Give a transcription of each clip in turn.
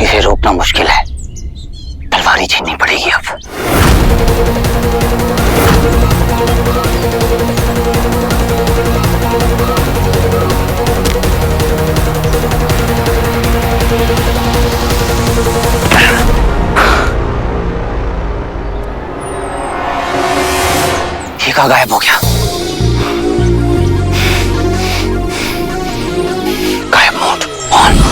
इसे रोकना मुश्किल है, तलवार ही छीननी पड़ेगी अब। ये कहाँ गायब हो गया? गायब मोड ऑन।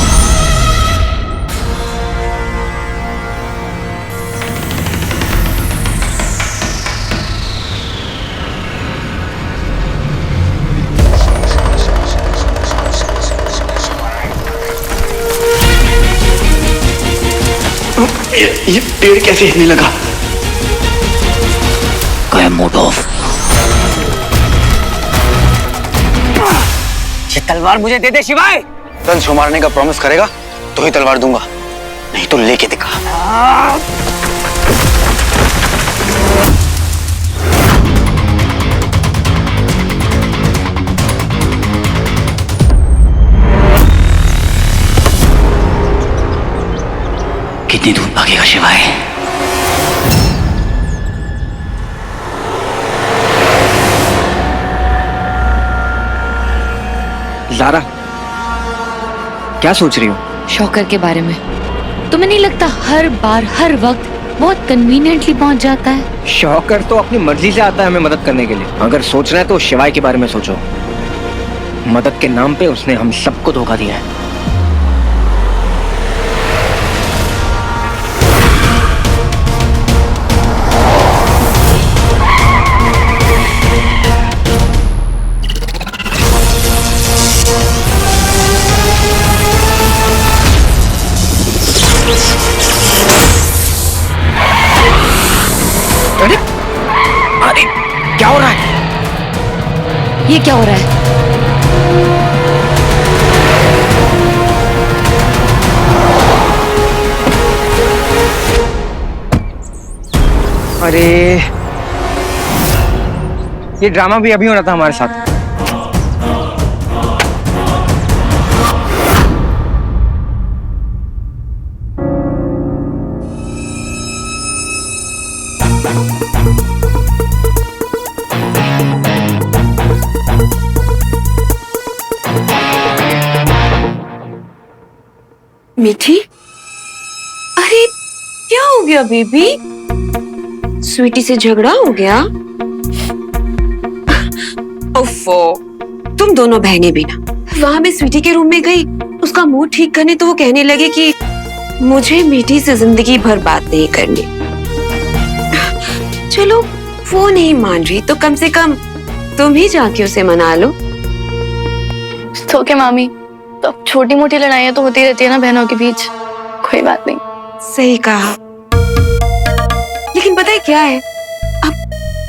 ये पेड़ कैसे हिलने लगा? गायब मोड ऑफ। ये तलवार मुझे दे दे शिवाय। दंश को मारने का प्रॉमिस करेगा तो ही तलवार दूंगा, नहीं तो लेके दिखा। कितनी दूर भागेगा शिवाय? ज़ारा, क्या सोच रही हो? शौकर के बारे में। तुम्हें नहीं लगता हर बार हर वक्त बहुत कन्वीनियंटली पहुंच जाता है? शौकर तो अपनी मर्जी से आता है हमें मदद करने के लिए। अगर सोचना है तो शिवाय के बारे में सोचो। मदद के नाम पे उसने हम सबको धोखा दिया है। अरे अरे क्या हो रहा है? ये क्या हो रहा है? अरे ये ड्रामा भी अभी हो रहा था हमारे साथ। मीठी, अरे क्या हो गया बेबी? स्वीटी से झगड़ा हो गया? ओफो, तुम दोनों बहनें भी ना। वहां मैं स्वीटी के रूम में गई, उसका मूड ठीक करने, तो वो कहने लगे कि मुझे मीठी से जिंदगी भर बात नहीं करनी। चलो वो नहीं मान रही तो कम से कम तुम ही जाके उसे मना लो। तो क्या मामी, तो अब छोटी मोटी लड़ाइयाँ तो होती रहती है ना बहनों के बीच, कोई बात नहीं। सही कहा, लेकिन पता है क्या है, अब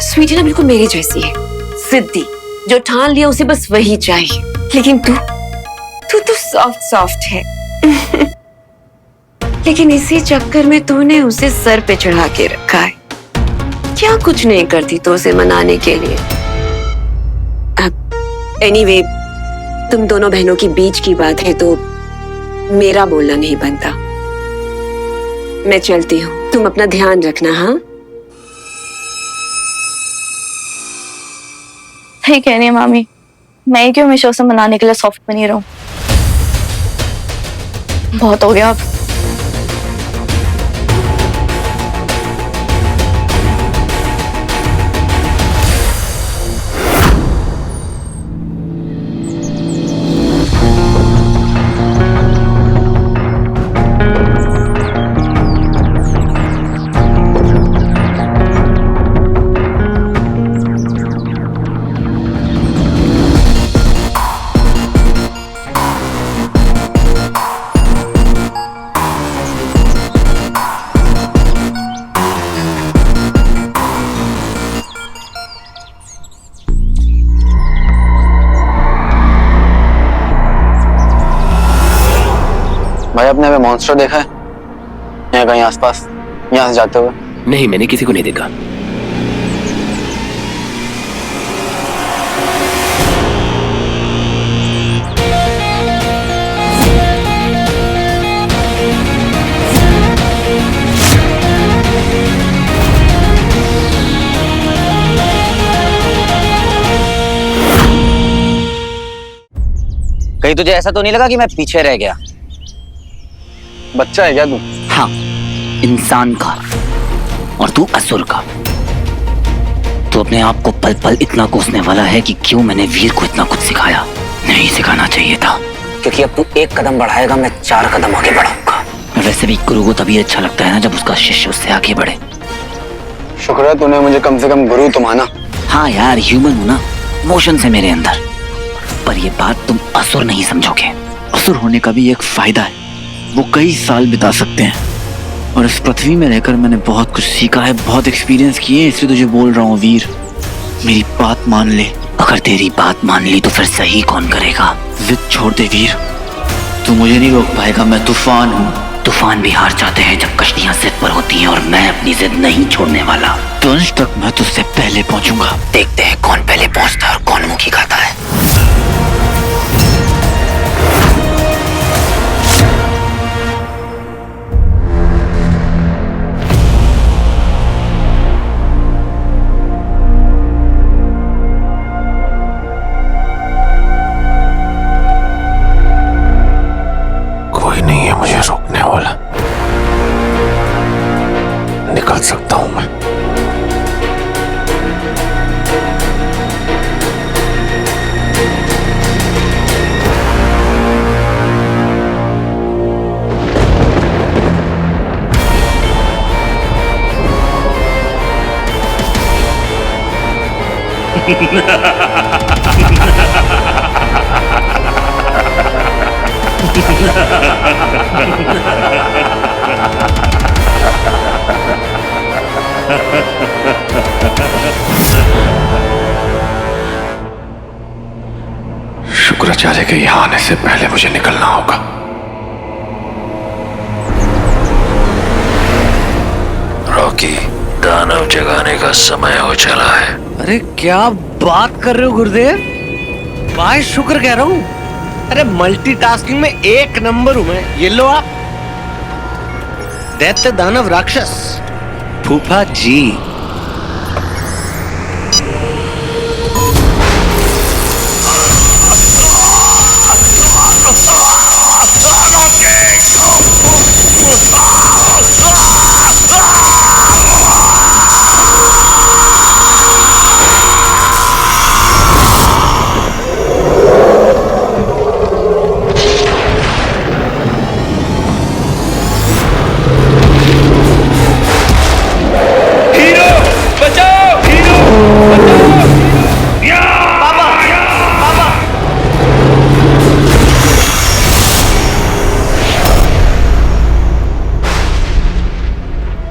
स्वीटी ना बिल्कुल मेरी जैसी है, जिद्दी, जो ठान लिया उसे बस वही चाहिए। लेकिन तू तो सॉफ्ट सॉफ्ट है। लेकिन इसी चक्कर में तूने उसे सर पे चढ़ा के रखा है। क्या कुछ नहीं करती तो उसे मनाने के लिए। अब एनीवे, तुम दोनों बहनों की बीच की बात है तो मेरा बोलना नहीं बनता। मैं चलती हूँ, तुम अपना ध्यान रखना। हाँ, सही कह रही है मामी, मैं ही क्यों हमेशा उसे मनाने के लिए सॉफ्ट बनी रहूं। बहुत हो गया अब। भाई आपने हमें मॉन्स्टर देखा है यहाँ कहीं आसपास, यहाँ से जाते हुए? नहीं, मैंने किसी को नहीं देखा। कहीं तुझे ऐसा तो नहीं लगा कि मैं पीछे रह गया? बच्चा है क्या तू? हाँ, इंसान का, और तू असुर का। तू अपने आप को पल पल इतना कोसने वाला है कि क्यों मैंने वीर को इतना कुछ सिखाया। नहीं सिखाना चाहिए था, क्योंकि अब तू एक कदम बढ़ाएगा, मैं 4 कदम आगे बढ़ाऊंगा। वैसे भी गुरु को तभी अच्छा लगता है ना जब उसका शिष्य उससे आगे बढ़े। शुक्र है तूने मुझे कम से कम गुरु तो माना। हाँ यार, ह्यूमन हूं ना, मोशन से मेरे अंदर। पर ये बात तुम असुर नहीं समझोगे। असुर होने का भी एक फायदा है, वो कई साल बिता सकते हैं। और इस पृथ्वी में रहकर मैंने बहुत कुछ सीखा है, बहुत एक्सपीरियंस किए, इसलिए तुझे बोल रहा हूँ वीर, मेरी बात मान ले। अगर तेरी बात मान ली तो फिर सही कौन करेगा? जिद छोड़ दे वीर, तू मुझे नहीं रोक पाएगा, मैं तूफान हूँ। तूफान भी हार जाते हैं जब कश्तियां जिद पर होती हैं, और मैं अपनी जिद नहीं छोड़ने वाला। तुंज तक मैं तुझसे पहले पहुंचूंगा। देखते हैं कौन पहले पहुंचता है और कौन मुंह की खाता है। कोई नहीं है मुझे रोकने वाला, निकल सकता हूं मैं। शुक्राचार्य के यहां आने से पहले मुझे निकलना होगा। रॉकी, दानव जगाने का समय हो चला है। अरे क्या बात कर रहे हो गुरुदेव? भाई शुक्र कह रहा हूँ। अरे मल्टीटास्किंग में 1 नंबर हूं मैं। ये लो आप, दैत्य दानव राक्षस फूफा जी।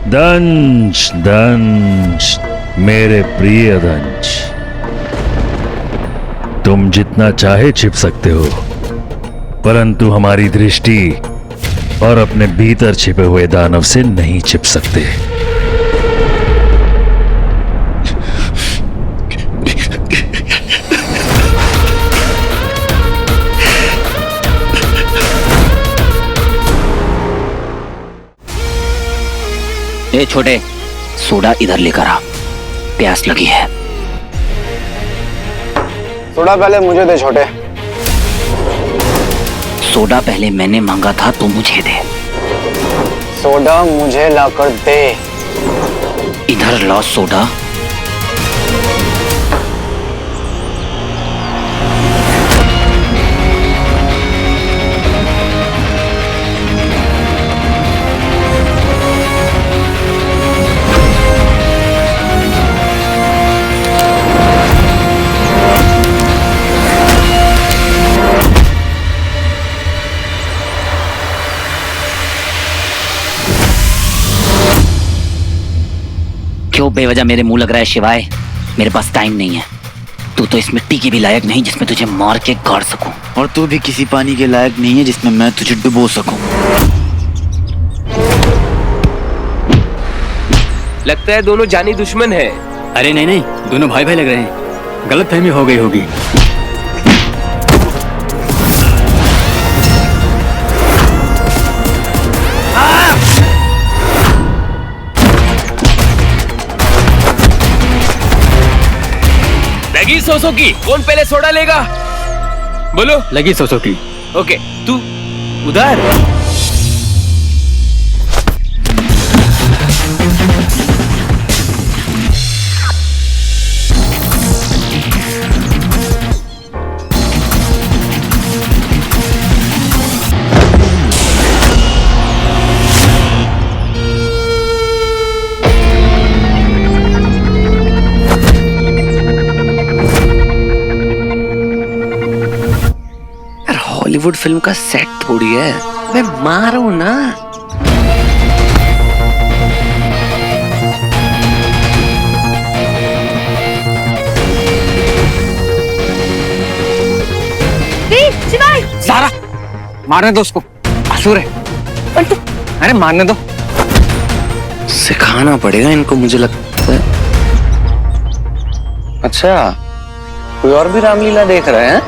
दंश दंश, मेरे प्रिय दंश, तुम जितना चाहे छिप सकते हो, परंतु हमारी दृष्टि और अपने भीतर छिपे हुए दानव से नहीं छिप सकते। ए छोटे, सोडा इधर लेकर आ, प्यास लगी है। सोडा पहले मुझे दे छोटे। सोडा पहले मैंने मांगा था, तो मुझे दे। सोडा मुझे लाकर दे। इधर ला सोडा। क्यों बेवजह मेरे मुंह लग रहा है शिवाय? मेरे पास टाइम नहीं है। तू तो इस मिट्टी की भी लायक नहीं जिसमें तुझे मार के गाड़ सकूं। और तू भी किसी पानी के लायक नहीं है जिसमें मैं तुझे डुबो सकूं। लगता है दोनों जानी दुश्मन है। अरे नहीं नहीं, दोनों भाई भाई लग रहे हैं, गलतफहमी हो गई होगी। मैगी सोसो की कौन पहले सोडा लेगा? बोलो। लगी सुजुकी। ओके, तू उधर। हॉलीवुड फिल्म का सेट थोड़ी है, मैं मारूं ना। सारा मारने दो उसको, असुर है। अरे मारने दो। सिखाना पड़ेगा इनको, मुझे लगता है। अच्छा, कोई और भी रामलीला देख रहे हैं?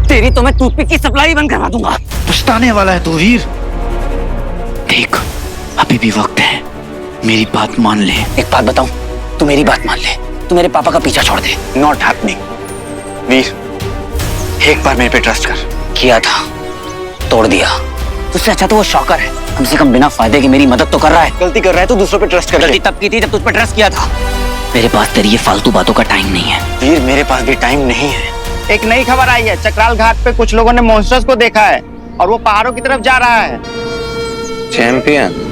तेरी तो मैं टूथपिक की सप्लाई बंद करवा दूंगा। पछताने वाला है तू वीर। देख, अभी भी वक्त है, मेरी बात मान ले। एक बात बताऊं, तू मेरी बात मान ले, तू मेरे पापा का पीछा छोड़ दे। Not happening. वीर, एक बार मेरे पे ट्रस्ट कर। किया था, तोड़ दिया। तुझसे अच्छा तो वो शॉकर है, कम से कम बिना फायदे की मेरी मदद तो कर रहा है। गलती कर रहा है तो दूसरों पे ट्रस्ट कर। गलती तब की थी जब तुझ पर ट्रस्ट किया था। मेरे पास तेरी ये फालतू बातों का टाइम नहीं है। वीर, मेरे पास भी टाइम नहीं है। एक नई खबर आई है, चक्राल घाट पे कुछ लोगों ने मॉन्स्टर्स को देखा है और वो पहाड़ों की तरफ जा रहा है। चैंपियन,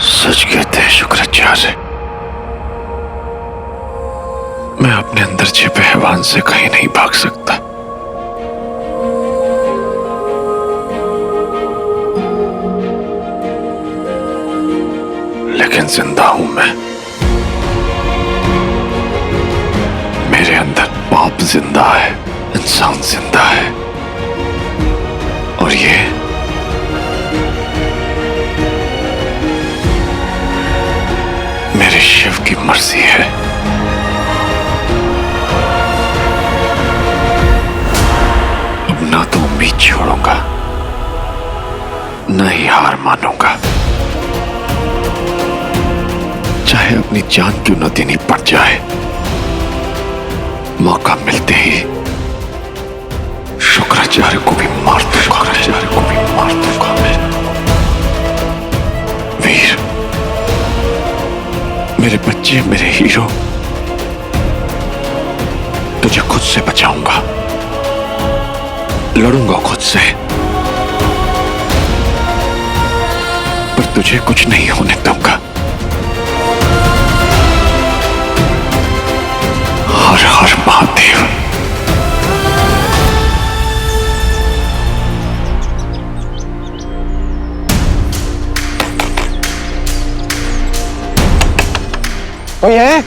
सच कहते हैं शुक्राचार्य, मैं अपने अंदर छिपे हैवान से कहीं नहीं भाग सकता। लेकिन जिंदा हूं मैं। मेरे अंदर पाप जिंदा है, इंसान जिंदा है, और ये मेरे शिव की मर्जी है। अब ना तो उम्मीद छोड़ूंगा, न ही हार मानूंगा, चाहे अपनी जान क्यों न देनी पड़ जाए। मौका मिलते ही शुक्राचार्य को भी मार दूंगा। शुक्राचार्य को भी मार दूंगा मैं। वीर, मेरे बच्चे, मेरे हीरो, तुझे खुद से बचाऊंगा, लड़ूंगा खुद से, पर तुझे कुछ नहीं होने दूंगा। हर हर महादेव। कोई है?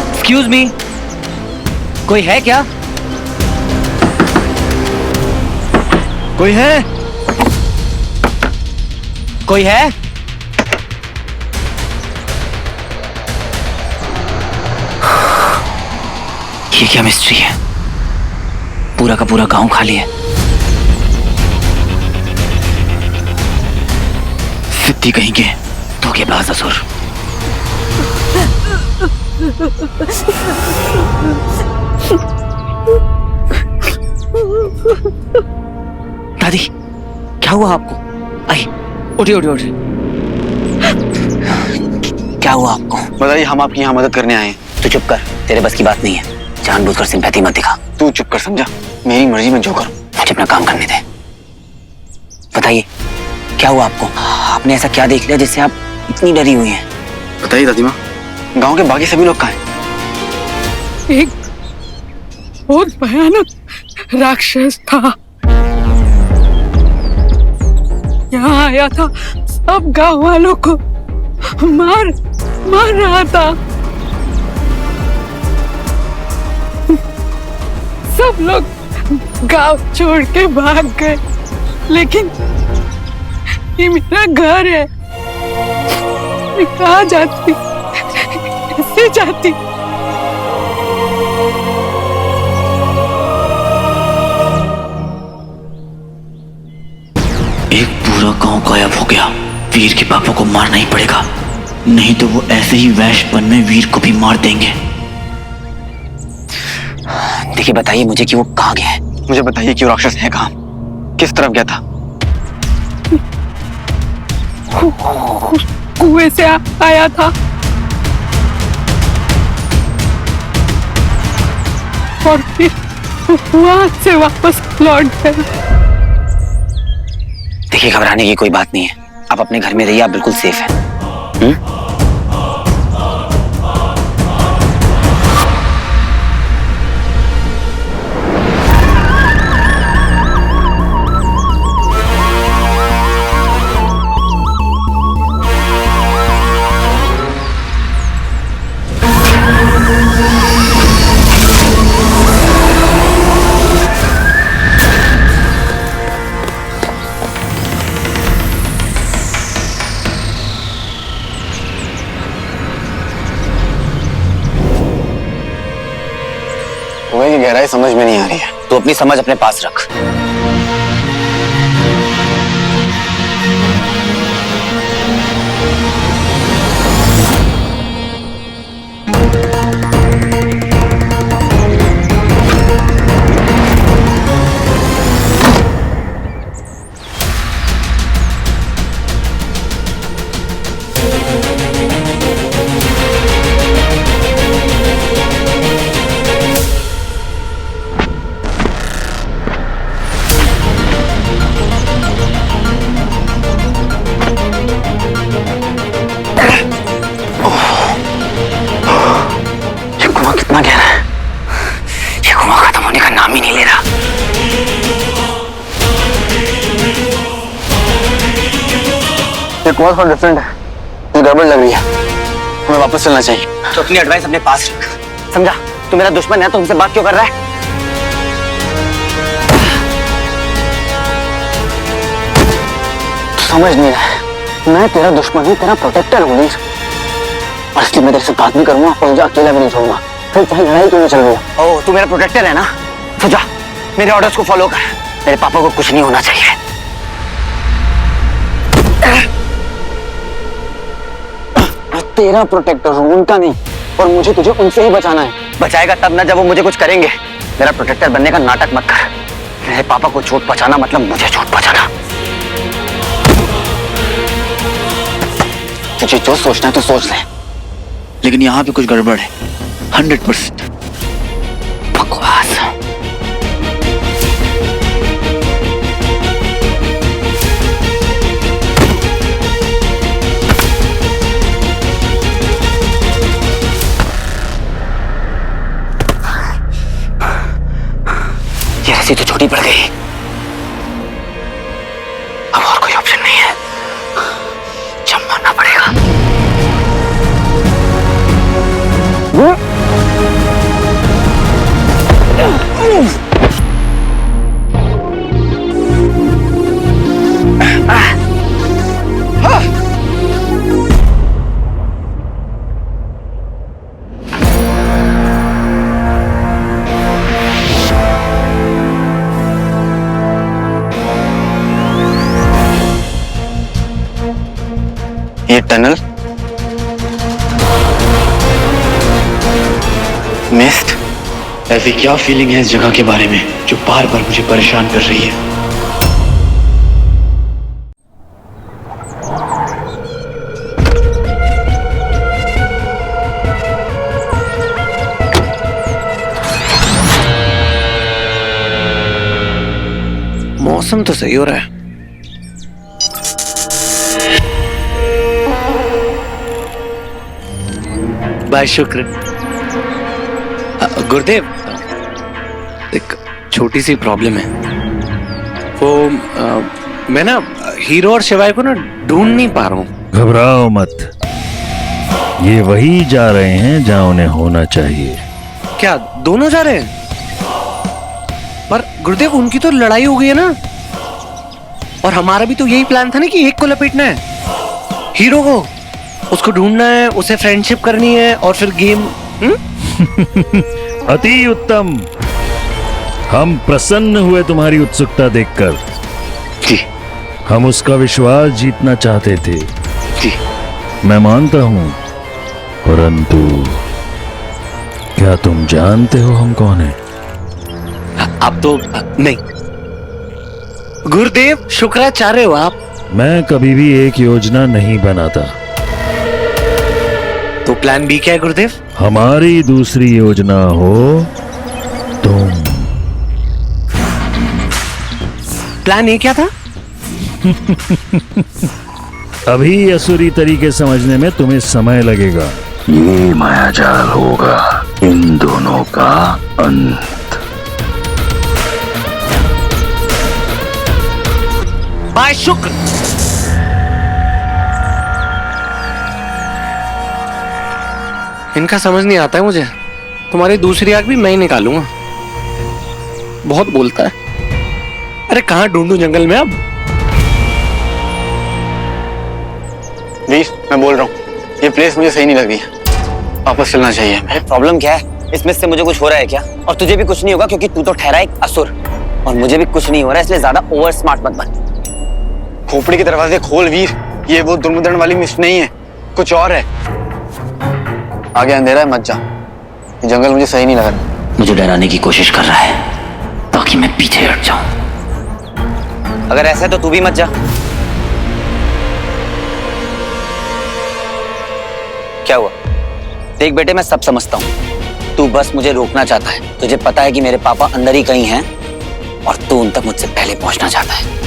एक्सक्यूज मी, कोई है क्या? कोई है? कोई है? ये क्या मिस्ट्री है? पूरा का पूरा गांव खाली है। सिद्धि कहीं के धोखेबाज असुर। दादी, क्या हुआ आपको? आई, उठिए उठिए उठिए। क्या हुआ आपको? बताइए, हम आपकी यहाँ मदद करने आए हैं। तू चुप कर, तेरे बस की बात नहीं है। जानबूझकर सिंपैथी मत दिखा। तू चुप कर, समझा? मेरी मर्जी में जो करूं। मुझे अपना काम करने दे। बताइए, क्या हुआ आपको? आपने ऐसा क्या देख लिया जिससे आप इतनी डरी हुई हैं? बताइए दादी माँ, गांव के बाकी सभी लोग कहाँ हैं? एक बहुत भयानक राक्षस था, यहाँ आया था, सब गांव वालों को मार रहा था। सब लोग गांव छोड़ के भाग गए, लेकिन ये मेरा घर है, मैं कहाँ जाती, कैसे जाती? एक पूरा गांव गायब हो गया। वीर के पापा को मारना ही पड़ेगा, नहीं तो वो ऐसे ही वैश्यपन में वीर को भी मार देंगे। देखिए, बताइए मुझे कि वो कहाँ गया है। मुझे बताइए कि वो राक्षस है कहाँ, किस तरफ गया था? कुएं से आया था और फिर वहां से वापस लौट गया। देखिए, घबराने की कोई बात नहीं है। आप अपने घर में रहिए, आप बिल्कुल सेफ हैं। कुएं की गहराई समझ में नहीं आ रही है। तो अपनी समझ अपने पास रख। कितना गहरा है, ये कुआं खत्म होने का नाम ही नहीं ले रहा। ये कुआं थोड़ा डिफरेंट है, मुझे गड़बड़ लग रही है। हमें वापस चलना चाहिए। तो अपनी एडवाइस अपने पास रख, समझा? तू मेरा दुश्मन है तो हमसे बात क्यों कर रहा है? तू समझ नहीं रहा है, मैं तेरा दुश्मन हूँ, तेरा प्रोटेक्टर हूँ वीर। और इसलिए मैं तेरे से बात भी करूंगा और तुझे अकेला भी नहीं छोड़ूंगा, फिर चाहे लड़ाई क्यों न चल रही हो। ओ, तू मेरा प्रोटेक्टर है ना? तो जा, मेरे ऑर्डर्स को फॉलो कर। मेरे पापा को कुछ नहीं होना चाहिए। मैं तेरा प्रोटेक्टर हूँ, उनका नहीं। और मुझे तुझे उनसे ही बचाना है। बचाएगा तब ना जब वो मुझे कुछ करेंगे। मेरा प्रोटेक्टर बनने का नाटक मत कर। मेरे पापा को चोट पहुंचाना मतलब मुझे चोट पहुंचाना। तुझे जो सोचना है तो सोच ले, लेकिन यहाँ पे कुछ गड़बड़ है। 100%। बकवास। ये रस्सी ये टनल मिस्ट, ऐसी क्या फीलिंग है इस जगह के बारे में जो बार बार मुझे परेशान कर रही है? मौसम तो सही हो रहा है। भाई शुक्र। गुरुदेव, एक छोटी सी प्रॉब्लम है। वो मैं ना हीरो और शिवाय को ना ढूंढ नहीं पा रहा हूँ। घबराओ मत, ये वही जा रहे हैं जहां उन्हें होना चाहिए। क्या दोनों जा रहे हैं? पर गुरुदेव, उनकी तो लड़ाई हो गई है ना, और हमारा भी तो यही प्लान था ना कि एक को लपेटना है, हीरो को, उसको ढूंढना है, उसे फ्रेंडशिप करनी है और फिर गेम। अति उत्तम, हम प्रसन्न हुए तुम्हारी उत्सुकता देखकर। जी। हम उसका विश्वास जीतना चाहते थे। जी। मैं मानता हूं, परंतु क्या तुम जानते हो हम कौन हैं? आप तो नहीं। गुरुदेव, शुक्राचार्य हो आप। मैं कभी भी एक योजना नहीं बनाता। तो प्लान बी क्या है गुरुदेव? हमारी दूसरी योजना हो तुम। प्लान ए क्या था? अभी असुरी तरीके समझने में तुम्हें समय लगेगा। ये मायाजाल होगा इन दोनों का अंत। बाय शुक्र। इनका समझ नहीं आता है मुझे। तुम्हारी दूसरी आंख भी मैं ही निकालूंगा। बहुत बोलता है। अरे कहाँ ढूंढूं जंगल में अब? वीर, मैं बोल रहा हूँ, ये प्लेस मुझे सही नहीं लग रही है। वापस चलना चाहिए हमें। प्रॉब्लम क्या है? इसमें से मुझे कुछ हो रहा है क्या? और तुझे भी कुछ नहीं होगा क्योंकि तू तो ठहरा एक असुर, और मुझे भी कुछ नहीं हो रहा है, इसलिए ज्यादा ओवर स्मार्ट मत बन। खोपड़ी के दरवाजे खोल वीर, ये वो दुर्मुदन वाली मिस्ट नहीं है, कुछ और है। आगे अंधेरा है, मत जा। ये जंगल मुझे सही नहीं लग रहा। मुझे डराने की कोशिश कर रहा है ताकि मैं पीछे हट जाऊं। अगर ऐसा है तो तू भी मत जा। क्या हुआ? देख बेटे, मैं सब समझता हूं। तू बस मुझे रोकना चाहता है। तुझे पता है कि मेरे पापा अंदर ही कहीं हैं और तू उन तक मुझसे पहले पहुंचना चाहता है।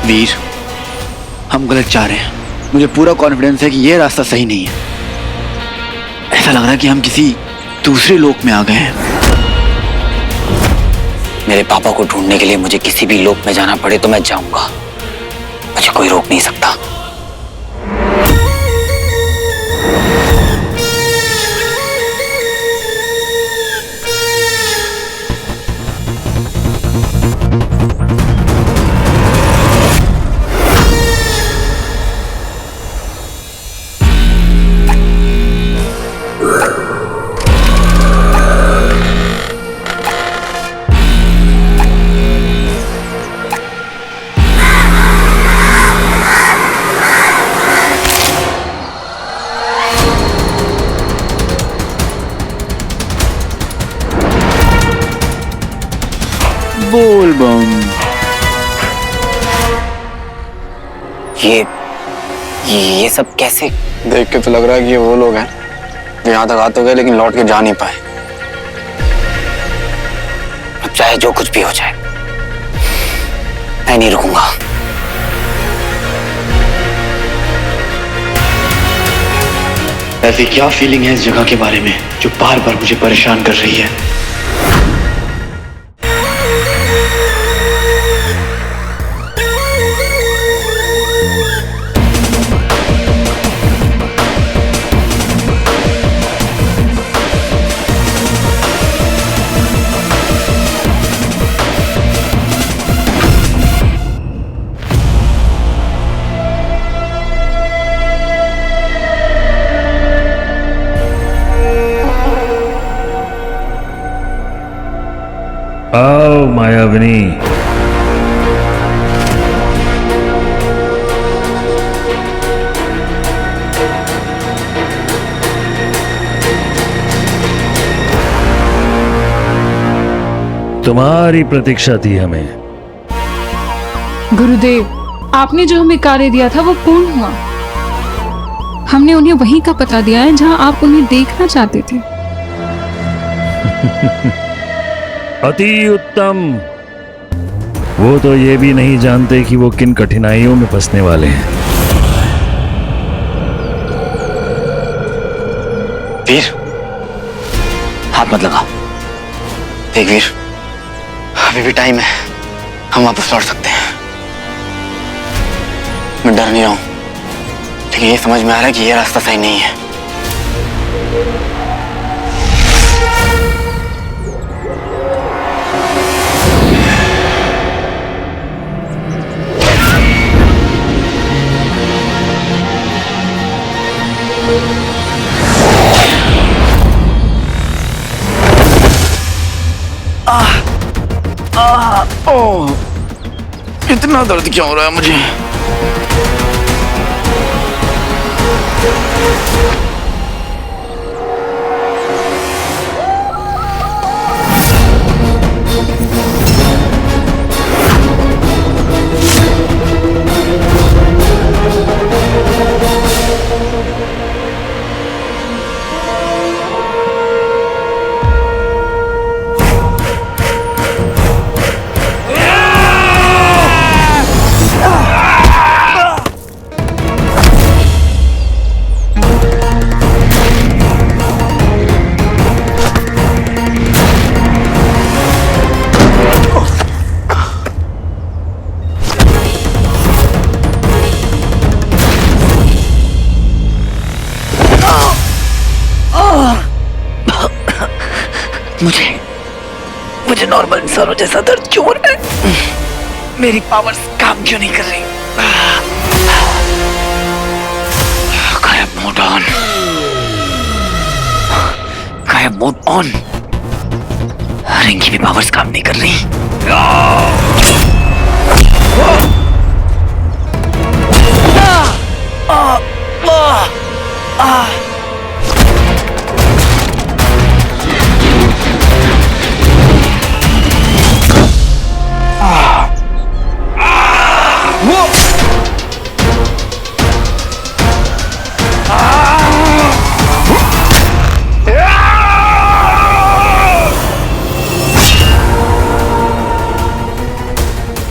वीर, हम गलत जा रहे हैं। मुझे पूरा कॉन्फिडेंस है कि ये रास्ता सही नहीं है। ऐसा लग रहा है कि हम किसी दूसरे लोक में आ गए हैं। मेरे पापा को ढूंढने के लिए मुझे किसी भी लोक में जाना पड़े तो मैं जाऊंगा। मुझे कोई रोक नहीं सकता। बोल बम। ये सब कैसे? देख के तो लग रहा है कि ये वो लोग हैं जो यहाँ तक आ तो गए लेकिन लौट के जा नहीं पाए। अब चाहे जो कुछ भी हो जाए, मैं नहीं रुकूंगा। ऐसी क्या फीलिंग है इस जगह के बारे में जो बार बार मुझे परेशान कर रही है? अवनी। तुम्हारी प्रतीक्षा थी हमें। गुरुदेव, आपने जो हमें कार्य दिया था वो पूर्ण हुआ। हमने उन्हें वहीं का पता दिया है जहां आप उन्हें देखना चाहते थे। अति उत्तम। वो तो ये भी नहीं जानते कि वो किन कठिनाइयों में फंसने वाले हैं। वीर, हाथ मत लगा। देख वीर, अभी भी टाइम है, हम वापस लौट सकते हैं। मैं डर नहीं रहा हूं, लेकिन ये समझ में आ रहा है कि ये रास्ता सही नहीं है। ओह, इतना दर्द क्यों हो रहा है मुझे? मुझे नॉर्मल इंसानों जैसा दर्द क्यों हो रहा है? मेरी पावर्स काम क्यों नहीं कर रही? गायब मोड ऑन। गायब मोड ऑन। रिंग की भी पावर्स काम नहीं कर रही।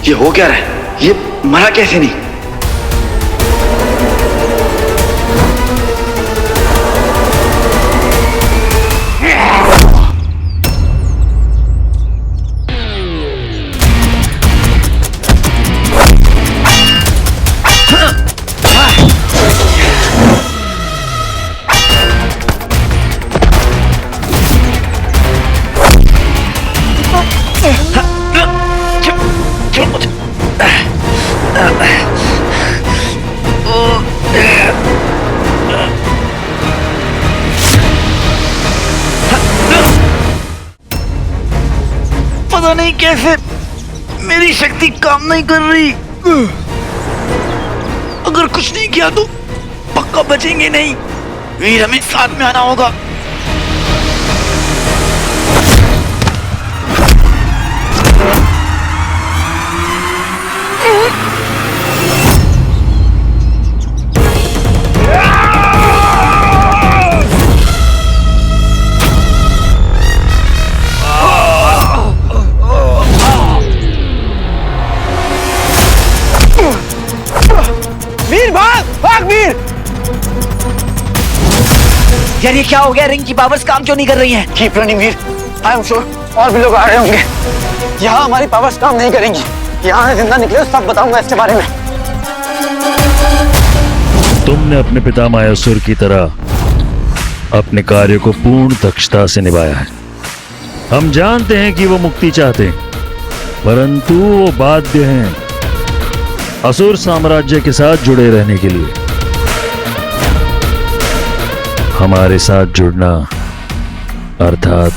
ये हो क्या रहा है? ये मरा कैसे नहीं? पता नहीं कैसे मेरी शक्ति काम नहीं कर रही। अगर कुछ नहीं किया तो पक्का बचेंगे नहीं। वीर, हमें साथ में आना होगा। वीर भाग, भाग वीर! यार ये क्या हो गया? रिंग की पावर्स काम क्यों नहीं कर रही हैं? Keep running Veer, I am sure और भी लोग आ रहे होंगे। यहाँ हमारी पावर्स काम नहीं करेंगी। यहाँ से जिंदा निकले सब बताऊंगा इसके बारे में। तुमने अपने पिता मायासुर की तरह अपने कार्य को पूर्ण दक्षता से निभाया है। हम जानते हैं कि वो मुक्ति चाहते हैं, परंतु वो बाध्य हैं असुर साम्राज्य के साथ जुड़े रहने के लिए। हमारे साथ जुड़ना अर्थात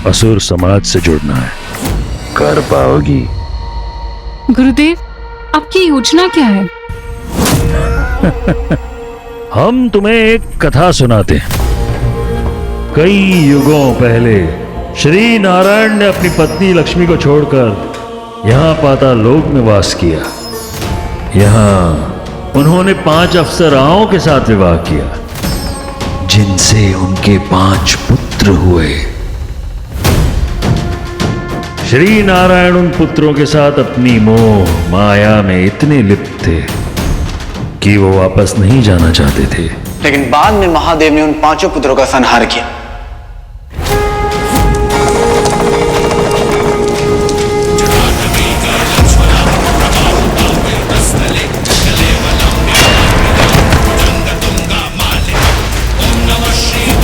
असुर समाज से जुड़ना है। कर पाओगी। गुरुदेव, आपकी योजना क्या है? हम तुम्हें एक कथा सुनाते हैं। कई युगों पहले श्री नारायण ने अपनी पत्नी लक्ष्मी को छोड़कर यहाँ पाताल लोक में वास किया। यहाँ उन्होंने 5 अप्सराओं के साथ विवाह किया, जिनसे उनके 5 पुत्र हुए। श्री नारायण उन पुत्रों के साथ अपनी मोह माया में इतने लिप्त थे कि वो वापस नहीं जाना चाहते थे। लेकिन बाद में महादेव ने उन 5 पुत्रों का संहार किया।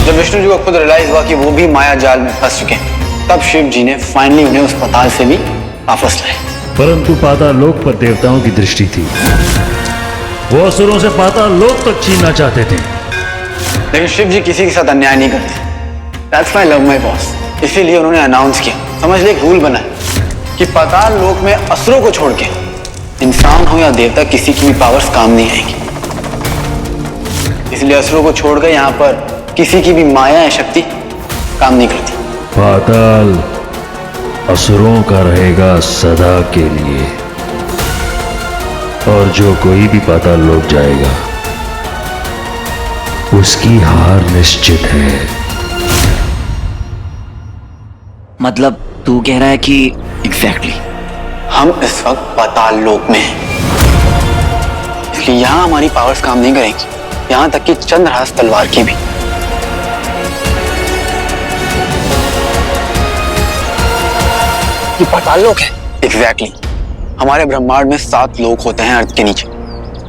जब विष्णु जी को खुद रियलाइज हुआ कि वो भी माया जाल में फंस चुके हैं, तब शिव जी ने फाइनली उन्हें उस पाताल से भी वापस लाए। परंतु पाताल लोक पर देवताओं की दृष्टि थी। वो असुरों से पाताल लोक तक छीनना चाहते थे। लेकिन शिव जी किसी के साथ अन्याय नहीं करते। That's why I love my boss। इसीलिए उन्होंने अनाउंस किया, समझ ले एक रूल बना है कि पाताल लोक में असुरों को छोड़ के इंसान हो या देवता, किसी की भी पावर्स काम नहीं आएगी। इसलिए असुरों को छोड़कर यहाँ पर किसी की भी माया या शक्ति काम नहीं करती। पाताल असुरों का रहेगा सदा के लिए, और जो कोई भी पाताल लोक जाएगा उसकी हार निश्चित है। मतलब तू कह रहा है कि एग्जैक्टली हम इस वक्त पाताल लोक में हैं, इसलिए यहाँ हमारी पावर्स काम नहीं करेंगी, यहाँ तक कि चंद्रहास तलवार की भी। ये पाताल लोक है। एग्जैक्टली हमारे ब्रह्मांड में 7 लोक होते हैं अर्थ के नीचे,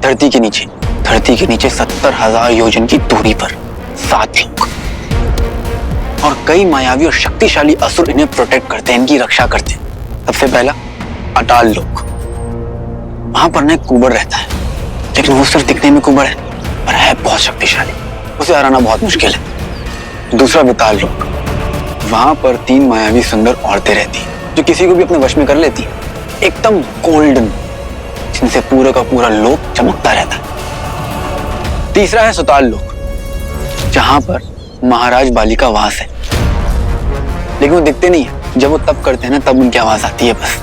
धरती के नीचे। धरती के नीचे 70,000 योजन की दूरी पर 7 लोक, और कई मायावी और शक्तिशाली असुर इन्हें प्रोटेक्ट करते हैं, इनकी रक्षा करते हैं। सबसे पहला अटाल लोक। वहां पर एक कुबड़ रहता है, लेकिन वो सिर्फ दिखने में कुबड़ है, पर है बहुत शक्तिशाली। उसे हराना बहुत मुश्किल है। दूसरा विताल लोक। वहां पर 3 मायावी सुंदर औरतें रहती हैं, जो किसी को भी अपने वश में कर लेती है, एकदम गोल्डन, जिनसे पूरा का पूरा लोक चमकता रहता है। तीसरा है सुताल लोक, जहां पर महाराज बाली का वास है, लेकिन वो दिखते नहीं है। जब वो तप करते हैं ना, तब उनकी आवाज आती है बस।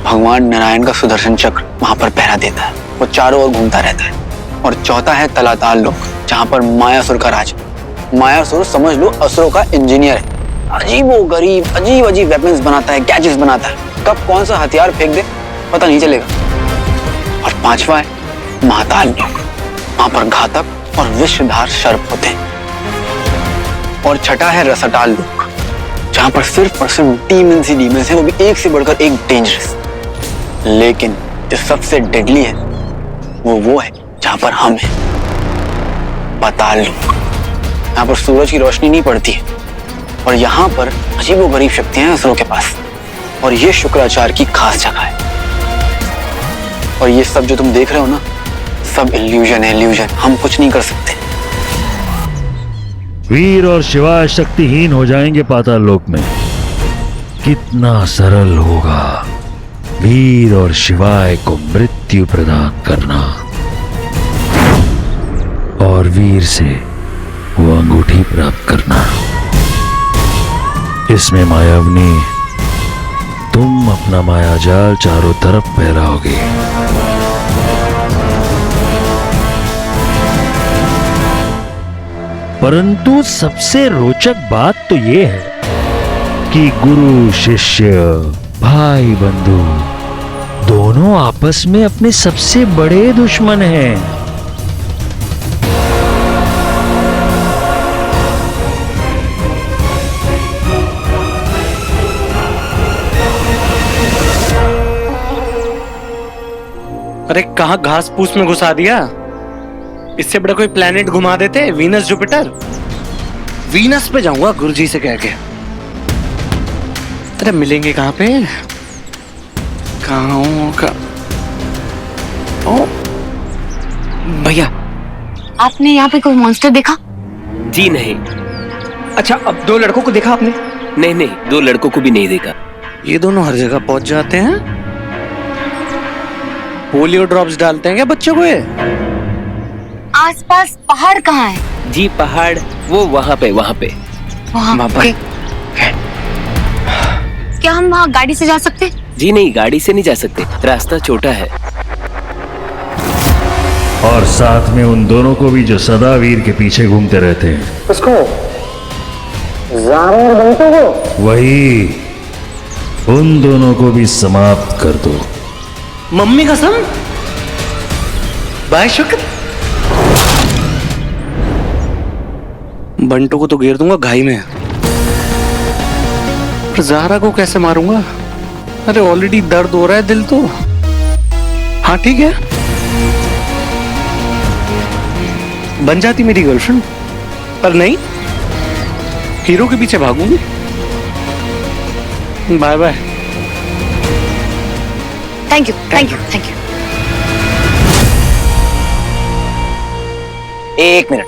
भगवान नारायण का सुदर्शन चक्र वहां पर पहरा देता है, वो चारों ओर घूमता रहता है। और चौथा है तलाताल लोक, जहां पर मायासुर का राज। मायासुर समझ लो असुरों का इंजीनियर है, अजीब अजीब वेपन्स बनाता है, गैजेट्स बनाता है, कब कौन सा हथियार फेंक दे पता नहीं चलेगा। और 5वां है महाताल लोक, वहां पर घातक और विषधार सर्प होते हैं। और छठा है रसटाल लोक, जहां पर सिर्फ और सिर्फ डीमंस ही डीमंस हैं, वो भी एक से बढ़कर एक डेंजरस। लेकिन जो सबसे डेडली है वो है जहां पर हम हैं, पाताल लोक। यहाँ पर सूरज की रोशनी नहीं पड़ती है, और यहाँ पर अजीबोगरीब शक्तियां हैं असुरों के पास, और ये शुक्राचार्य की खास जगह है। और ये सब जो तुम देख रहे हो ना, सब इल्यूजन है, इल्यूजन। हम कुछ नहीं कर सकते। वीर और शिवाय शक्तिहीन हो जाएंगे पाताल लोक में। कितना सरल होगा वीर और शिवाय को मृत्यु प्रदान करना, और वीर से वो अंगूठी प्राप्त करना। इसमें मायावनी तुम अपना मायाजाल चारों तरफ फैलाओगे। परंतु सबसे रोचक बात तो ये है कि गुरु शिष्य भाई बंधु दोनों आपस में अपने सबसे बड़े दुश्मन हैं। अरे कहाँ घास फूस में घुसा दिया। इससे बड़ा कोई प्लेनेट घुमा देते, वीनस जुपिटर। वीनस पे जाऊंगा गुरुजी से कह के। अरे मिलेंगे कहाँ पे, कहाँ का? ओ भैया, आपने यहाँ पे कोई मॉन्स्टर देखा? जी नहीं। अच्छा, अब 2 लड़कों को देखा आपने? नहीं, 2 लड़कों को भी नहीं देखा। ये दोनों हर जगह पहुंच जाते हैं। पोलियो ड्रॉप्स डालते हैं क्या बच्चों को ये? आसपास पहाड़ कहाँ है? जी पहाड़ वो वहाँ पे वहाँ पर। क्या हम वहाँ गाड़ी से जा सकते? जी नहीं, गाड़ी से नहीं जा सकते, रास्ता छोटा है। और साथ में उन दोनों को भी जो सदा वीर के पीछे घूमते रहते हैं। उसको ज़ारा और बंटू को? वही, उन दोनों को भी समाप्त कर दो। मम्मी कसम। बाय शुक्र। बंटू को तो घेर दूंगा घाई में, पर ज़ारा को कैसे मारूंगा? अरे ऑलरेडी दर्द हो रहा है दिल तो। हाँ ठीक है, बन जाती मेरी गर्लफ्रेंड, पर नहीं, हीरो के पीछे भागूंगी। Bye bye. Thank you thank you thank you. एक मिनट,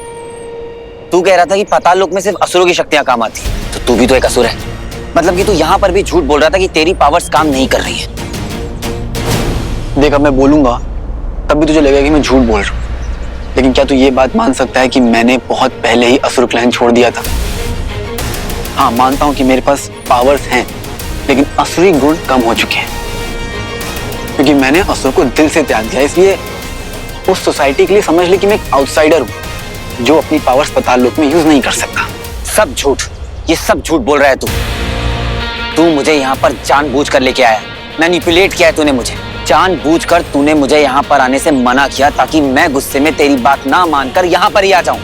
तू कह रहा था कि पाताल लोक में सिर्फ असुरों की शक्तियां काम आती, तो तू भी तो एक असुर है। मतलब कि तू यहाँ पर भी झूठ बोल रहा था कि तेरी पावर्स काम नहीं कर रही है। देख, अब मैं बोलूंगा तब भी तुझे लगेगा कि मैं झूठ बोल रहा हूँ, लेकिन क्या तू ये बात मान सकता है कि मैंने बहुत पहले ही असुर क्लैन छोड़ दिया था? हाँ, मानता हूँ कि मेरे पास पावर्स हैं, लेकिन असुरी गुण कम हो चुके हैं, क्योंकि मैंने असुर को दिल से त्याग दिया। इसलिए उस सोसाइटी के लिए समझ ले कि मैं एक आउटसाइडर हूँ जो अपनी पावर्स पाताल लोक में यूज नहीं कर सकता। सब झूठ, ये सब झूठ बोल रहा है तू। तू मुझे यहाँ पर जानबूझकर लेके आया, मैनिपुलेट किया है तूने मुझे। जानबूझकर तूने मुझे यहाँ पर आने से मना किया ताकि मैं गुस्से में तेरी बात ना मानकर यहाँ पर ही आ जाऊं।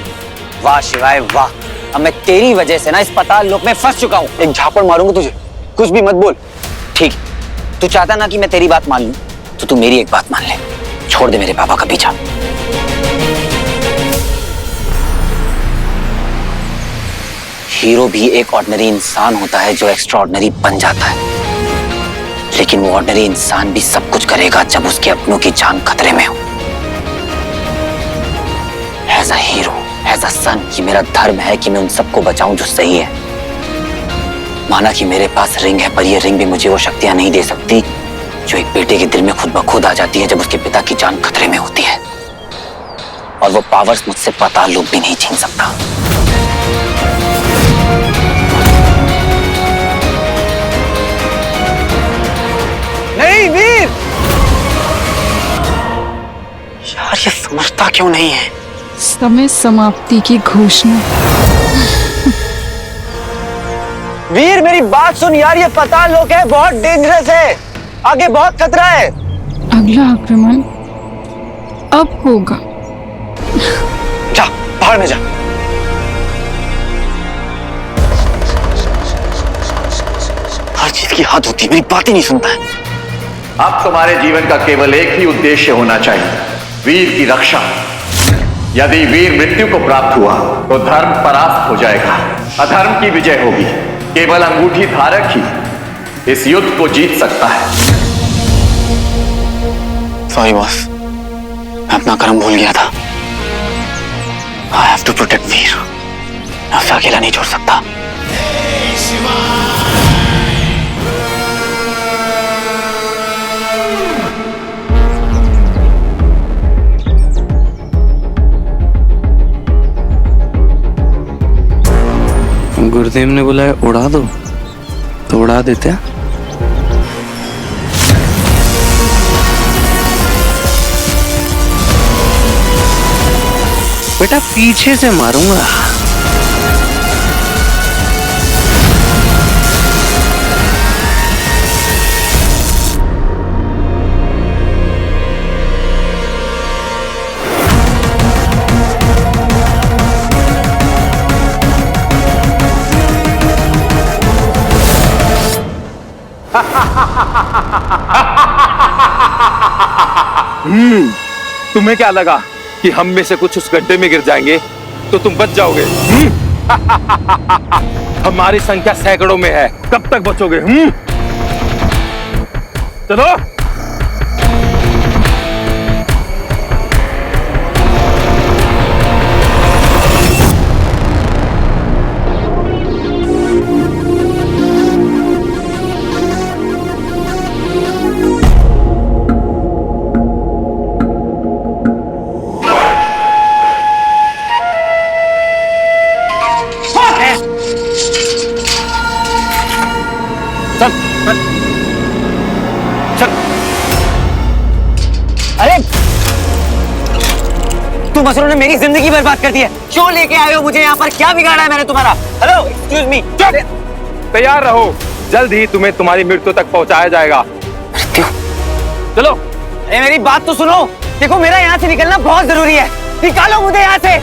वाह शिवाय वाह, अब मैं तेरी वजह से ना इस पाताल लोक में फंस चुका हूँ। एक झापड़ मारूंगा तुझे, कुछ भी मत बोल। ठीक, तू चाहता ना कि मैं तेरी बात मान लूं, तो तू मेरी एक बात मान ले, छोड़ दे मेरे पापा का पीछा। हीरो भी एक ऑर्डिनरी इंसान होता है जो एक्स्ट्रा ऑर्डिनरी बन जाता है, लेकिन वो ऑर्डिनरी इंसान भी सब कुछ करेगा जब उसके अपनों की जान खतरे में हो। As a hero, as a son, ये मेरा धर्म है कि मैं उन सबको बचाऊं जो सही है। माना कि मेरे पास रिंग है, पर ये रिंग भी मुझे वो शक्तियां नहीं दे सकती जो एक बेटे के दिल में खुद ब खुद आ जाती है जब उसके पिता की जान खतरे में होती है। और वो पावर्स मुझसे पाताल लोक भी नहीं छीन सकता। नहीं वीर, यार ये समझता क्यों नहीं है? समय समाप्ति की घोषणा। वीर मेरी बात सुन यार, ये पाताल लोक है, बहुत डेंजरस है, आगे बहुत खतरा है। अगला आक्रमण अब होगा। जा पहाड़ में जा। हर चीज की हद होती है, मेरी बात ही नहीं सुनता है। अब तुम्हारे जीवन का केवल एक ही उद्देश्य होना चाहिए, वीर की रक्षा। यदि वीर मृत्यु को प्राप्त हुआ तो धर्म परास्त हो जाएगा, अधर्म की विजय होगी। केवल अंगूठी धारक ही इस युद्ध को जीत सकता है। सॉरी बॉस, मैं अपना कर्म भूल गया था। आई हैव टू प्रोटेक्ट वीर, मैं उसे अकेला नहीं छोड़ सकता। गुरुदेव ने बुलाया उड़ा दो, तो उड़ा देते हैं। बेटा पीछे से मारूंगा। तुम्हें क्या लगा कि हम में से कुछ उस गड्ढे में गिर जाएंगे तो तुम बच जाओगे? हमारी संख्या सैकड़ों में है, कब तक बचोगे? चलो। अरे तुम असुरों ने मेरी जिंदगी बर्बाद कर दी है। क्यों लेके आए हो मुझे यहाँ पर? क्या बिगाड़ा है मैंने तुम्हारा? Hello, excuse me. तैयार रहो, जल्द ही तुम्हें तुम्हारी मृत्यु तक पहुंचाया जाएगा। चलो। अरे मेरी बात तो सुनो। देखो मेरा यहाँ से निकलना बहुत जरूरी है। निकालो मुझे यहाँ से।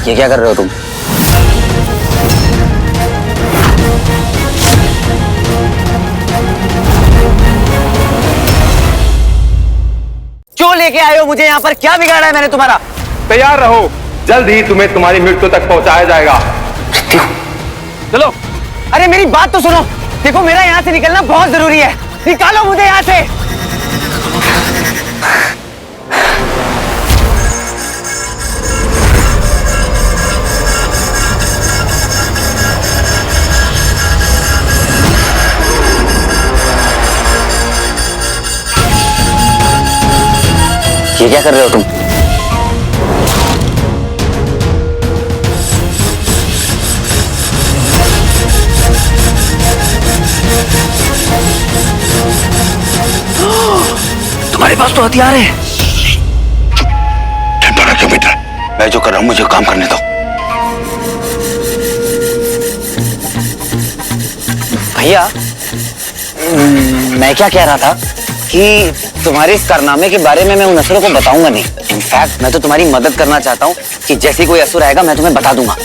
ये क्या कर रहे हो तुम? क्यों लेके आए हो मुझे यहाँ पर? क्या बिगाड़ा है मैंने तुम्हारा? तैयार रहो, जल्द ही तुम्हें तुम्हारी मृत्यु तक पहुंचाया जाएगा। चलो। अरे मेरी बात तो सुनो। देखो मेरा यहाँ से निकलना बहुत जरूरी है। निकालो मुझे यहाँ से। ये क्या कर रहे हो तुम? तुम्हारे पास तो हथियार है। चिंता न क्यों बेटा, मैं जो कर रहा हूं मुझे काम करने दो। भैया, मैं क्या कह रहा था कि तुम्हारे इस कारनामे के बारे में मैं उन असुरों को बताऊंगा नहीं। इनफैक्ट मैं तो तुम्हारी मदद करना चाहता हूँ कि जैसे कोई असुर आएगा मैं तुम्हें बता दूंगा।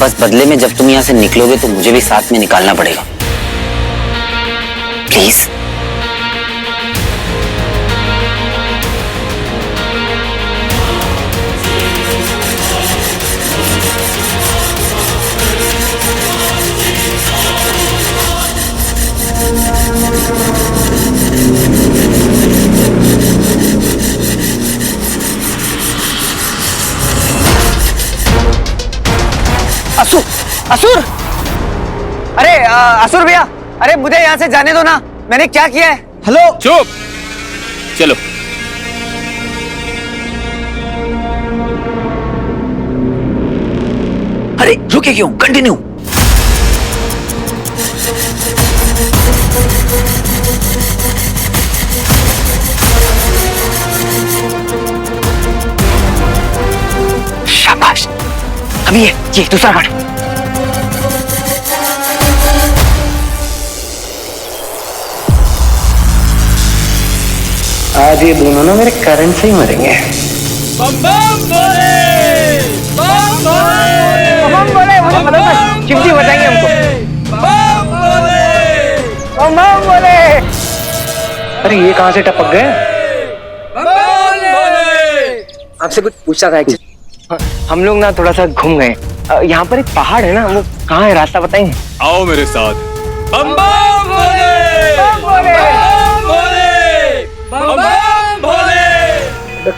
बस बदले में जब तुम यहाँ से निकलोगे तो मुझे भी साथ में निकालना पड़ेगा। प्लीज। असुर, असुर! अरे असुर भैया, अरे मुझे यहाँ से जाने दो ना। मैंने क्या किया है? हेलो। चुप। चलो। अरे रुके क्यों? कंटिन्यू। शाबाश। अभी ये दूसरा कार्ड। आज ये दोनों ना मेरे करंट से ही मरेंगे। बम बोले, मुझे मदद कर। चिमटी बचाएंगे हमको। बम बोले। अरे ये कहाँ से टपक गए? आपसे कुछ पूछा था एक्चुअली। हम लोग ना थोड़ा सा घूम गए। यहाँ पर एक पहाड़ है ना, वो कहाँ है? रास्ता बताएंगे? आओ मेरे साथ। बम बोले।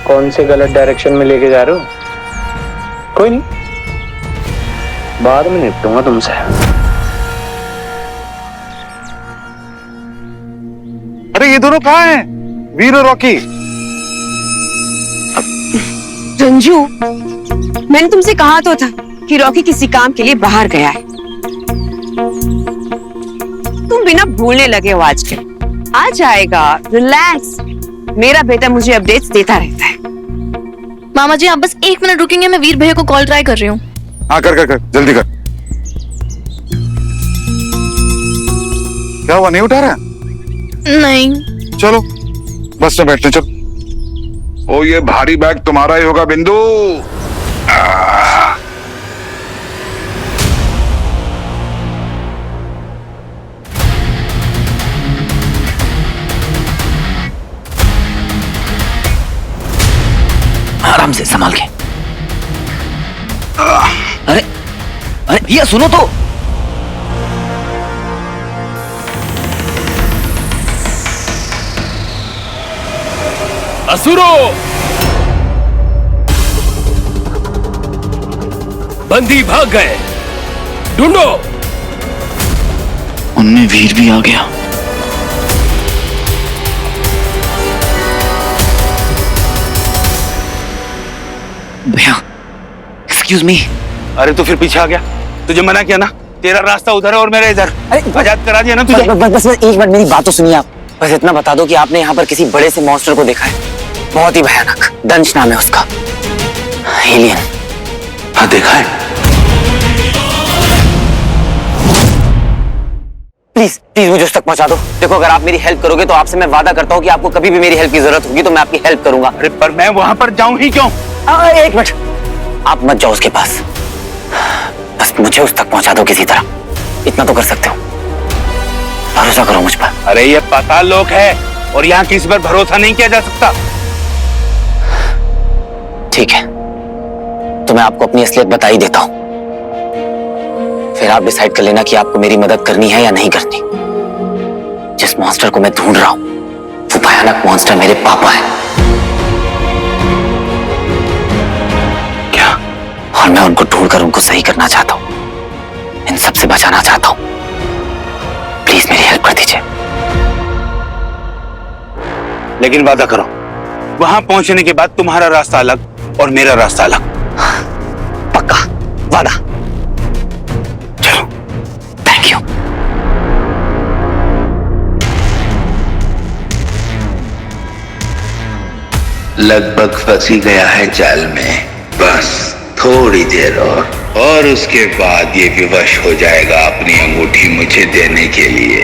कौन से गलत डायरेक्शन में लेके जा रहे हो? कोई नहीं, बाद में निपटूंगा तुमसे। अरे ये दोनों कहाँ हैं? वीर और रॉकी। रंजू, मैंने तुमसे कहा तो था कि रॉकी किसी काम के लिए बाहर गया है। तुम बिना भूलने लगे हो आजकल। आ जाएगा, रिलैक्स। मेरा बेटा मुझे अपडेट्स देता रहता है। मामा जी आप बस 1 मिनट रुकेंगे, मैं वीर भैया को कॉल ट्राई कर रही हूँ। हाँ कर जल्दी कर। क्या हुआ, नहीं उठा रहा? नहीं। चलो बस में बैठते, चलो। ओ ये भारी बैग तुम्हारा ही होगा बिंदु। आराम से संभाल के। अरे अरे भैया सुनो तो। असुरो, बंदी भाग गए, ढूंढो। उनमें वीर भी आ गया। भैया, एक्सक्यूज मी। अरे तो फिर पीछे आ गया, तुझे मना किया ना, तेरा रास्ता उधर है और मेरा इधर। अरे आजाद करा दिया ना तुझे। बस एक मिनट मेरी बात तो सुनिए आप। बस इतना बता दो कि आपने यहाँ पर किसी बड़े से मॉन्स्टर को देखा है, बहुत ही भयानक, दंश नाम है उसका, एलियन। हाँ देखा है। प्लीज प्लीज मुझे उस तक पहुंचा दो। देखो अगर आप मेरी हेल्प करोगे तो आपसे मैं वादा करता हूँ कि आपको कभी भी मेरी हेल्प की जरूरत होगी तो मैं आपकी हेल्प करूंगा। अरे पर मैं वहां पर जाऊं ही क्यों? एक मिनट, आप मत जाओ उसके पास, बस मुझे उस तक पहुंचा दो किसी तरह, इतना तो कर सकते हो, भरोसा करो मुझ पर। अरे ये पाताल लोक है और यहाँ किसी पर भरोसा नहीं किया जा सकता। ठीक है, तो मैं आपको अपनी असलियत बता ही देता हूँ, फिर आप डिसाइड कर लेना कि आपको मेरी मदद करनी है या नहीं करनी। जिस मॉन्स्टर को मैं ढूंढ रहा हूं वो भयानक मॉन्स्टर मेरे पापा है। क्या? और मैं उनको ढूंढकर उनको सही करना चाहता हूं, इन सब से बचाना चाहता हूं। प्लीज मेरी हेल्प कर दीजिए। लेकिन वादा करो, वहां पहुंचने के बाद तुम्हारा रास्ता अलग और मेरा रास्ता अलग। पक्का, वादा। चलो, थैंक यू। लगभग फंसी गया है जाल में, बस थोड़ी देर और उसके बाद ये विवश हो जाएगा अपनी अंगूठी मुझे देने के लिए।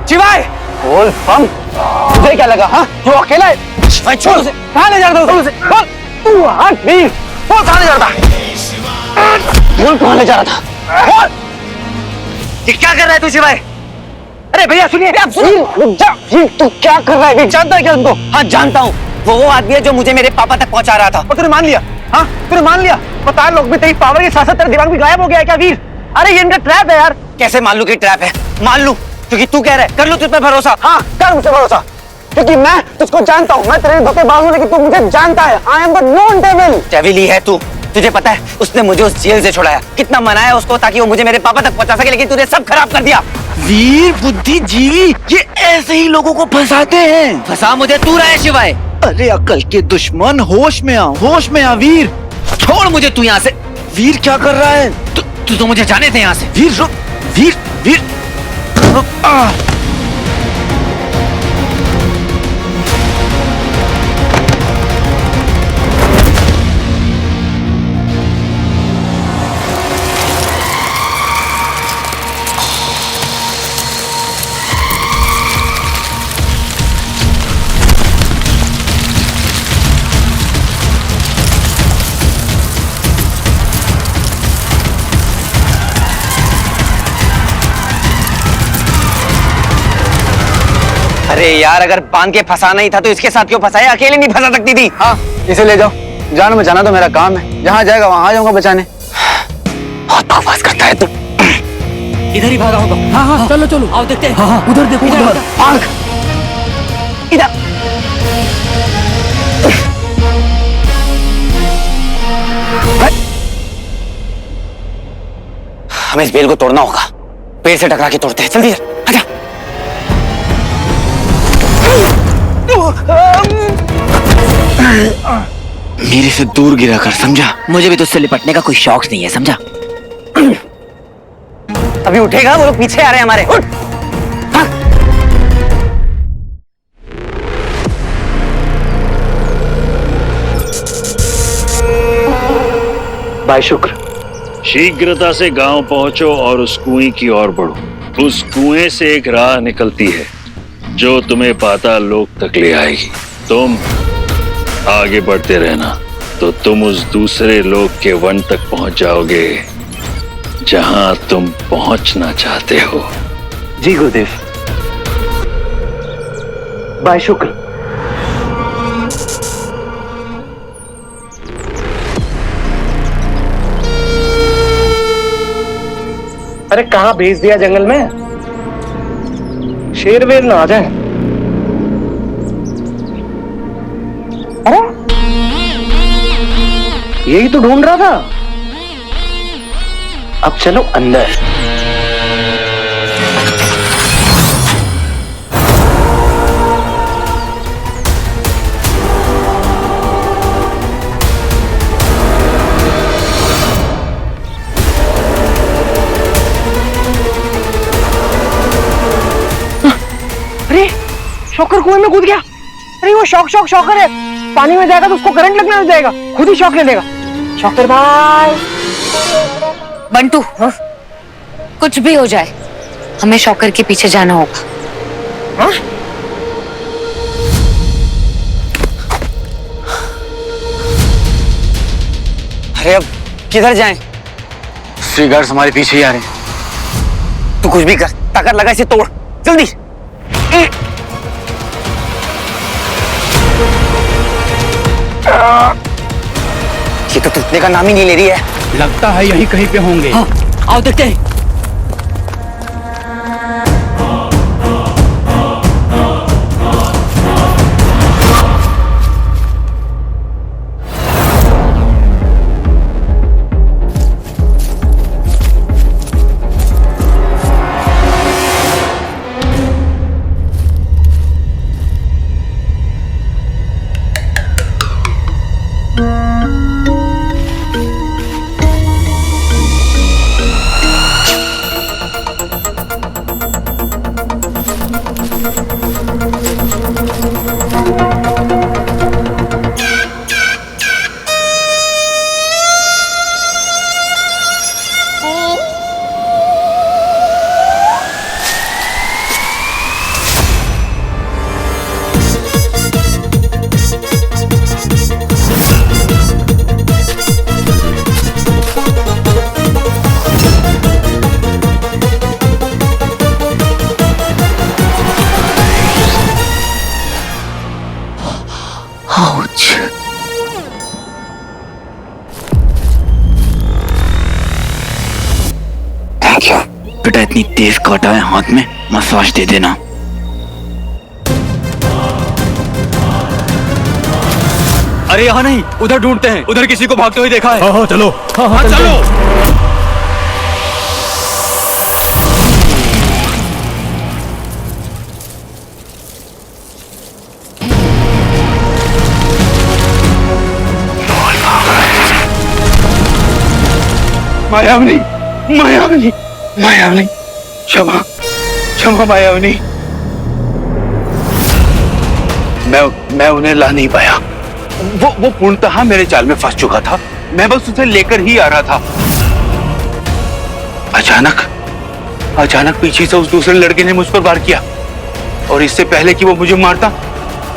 शिवाय, बोल हम, तुझे क्या लगा? हाँ, तू अकेला है? भाई छोड़ उसे, कहाँ ले जा रहा था उसे? बोल, तू हट वीर, बोल कहाँ ले जा रहा था? बोल कहाँ ले जा रहा था? बोल, ये क्या कर रहा है तू शिवाय? अरे भैया सुनिए, आप सुनिए, तू क्या कर रहा है? जानता है क्या तुमको? हाँ जानता हूँ, वो आदमी है जो मुझे मेरे पापा तक पहुँचा रहा था। और तूने मान लिया? हाँ, तूने मान लिया? पता लोग भी तेरी पावर के साथ साथ तेरा दिमाग भी गायब हो गया है क्या वीर? अरे ये इनका ट्रैप है यार। कैसे मान लूं कि ट्रैप है? मान लूं क्योंकि तू कह रहा है, कर लूं तुझ पे भरोसा? हाँ कर मुझसे भरोसा, क्योंकि मैं तुझको जानता हूँ, मैं तेरे धोखेबाज हूँ लेकिन तू मुझे जानता है। I am the known devil. Devil ही है तू, तुझे पता है उसने मुझे उस जेल से छुड़ाया, कितना मनाया उसको ताकि वो मुझे मेरे पापा तक पहुंचा सके, लेकिन तूने सब खराब कर दिया। वीर बुद्धिजीवी ये ऐसे ही लोगों को फंसाते हैं। फंसा मुझे तू रहा है शिवाय। अरे अकल के दुश्मन, होश में आ, होश में आ वीर। छोड़ मुझे तू यहाँ से। वीर क्या कर रहा है? तू तो मुझे जाने थे यहाँ से। वीर रुक, वीर वीर रुक। अरे यार अगर बांध के फंसाना ही था तो इसके साथ क्यों फंसाया? अकेले नहीं फंसा सकती थी। हाँ इसे ले जाओ, जान बचाना तो मेरा काम है, जहाँ जाएगा वहां आ जाऊंगा बचाने। बहुत बकवास करता है तू। इधर ही भागा होगा। हाँ हाँ चलो चलो, आओ देखते हैं। हाँ उधर देखो, उधर भाग इधर। हमें इस बेल को तोड़ना होगा, पेड़ से टकरा के तोड़ते हैं। जल्दी आजा। मेरे से दूर गिरा कर, समझा? मुझे भी तुझसे लिपटने का कोई शौक नहीं है, समझा? अभी उठेगा, वो लोग पीछे आ रहे हैं हमारे। उठ। हाँ। भाई शुक्र। शीघ्रता से गांव पहुंचो और उस कुएं की ओर बढ़ो। उस कुएं से एक राह निकलती है जो तुम्हें पाताल लोक तक ले आएगी। तुम आगे बढ़ते रहना तो तुम उस दूसरे लोक के वन तक पहुंच जाओगे जहां तुम पहुंचना चाहते हो। जी गुरुदेव। बाय शुक्र। अरे कहाँ भेज दिया जंगल में? शेर वेर ना आ जाए। अरे यही तो ढूंढ रहा था। अब चलो अंदर। अरे शॉकर कुएं में कूद गया। अरे वो शॉकर है, पानी में जाएगा तो उसको करंट लगने लग जाएगा, खुद ही शॉक ले लेगा। शॉकर भाई। बंटू, कुछ भी हो जाए हमें शॉकर के पीछे जाना होगा। हाँ? अरे अब किधर जाएं? स्ट्रीट गार्ड्स हमारे पीछे ही आ रहे हैं। तू कुछ भी कर, ताकत लगा इसे तोड़ जल्दी। ये तो टूटने का नाम ही नहीं ले रही है। लगता है यहीं कहीं पे होंगे। हाँ, आओ देखते हैं। बेटा इतनी तेज काटा है हाथ में, मसाज दे देना। अरे यहाँ नहीं, उधर ढूंढते हैं। उधर किसी को भागते हुए देखा है। हाँ चलो। हाँ चलो। मायावनी, मायावनी, मायावनी, क्षमा मायावनी। मैं उन्हें ला नहीं पाया। वो पूर्णतः मेरे जाल में फंस चुका था। मैं बस उसे लेकर ही आ रहा था। अचानक पीछे से उस दूसरे लड़के ने मुझ पर वार किया और इससे पहले कि वो मुझे मारता,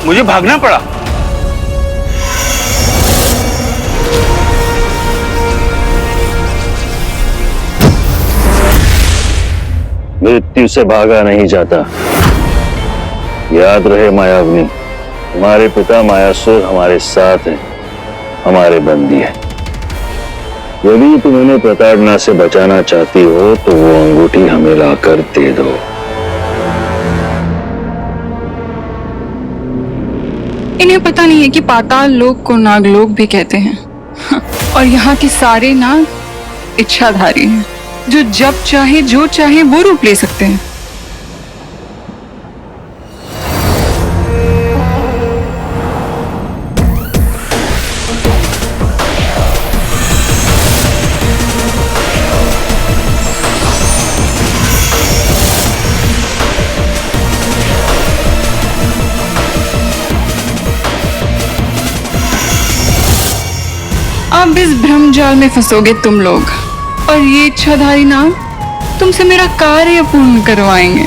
मुझे भागना पड़ा। मृत्यु से भागा नहीं जाता। याद रहे मायावनी, हमारे पिता मायासुर हमारे साथ हैं, हमारे बंदी हैं। यदि तुम उन्हें प्रताड़ना से बचाना चाहती हो तो वो अंगूठी हमें लाकर दे दो। इन्हें पता नहीं है कि पाताल लोक को नागलोक भी कहते हैं। और यहाँ के सारे नाग इच्छाधारी हैं, जो जब चाहे जो चाहे वो रूप ले सकते हैं। अब इस भ्रम जाल में फंसोगे तुम लोग, और ये इच्छाधारी नाग तुमसे मेरा कार्य पूर्ण करवाएंगे।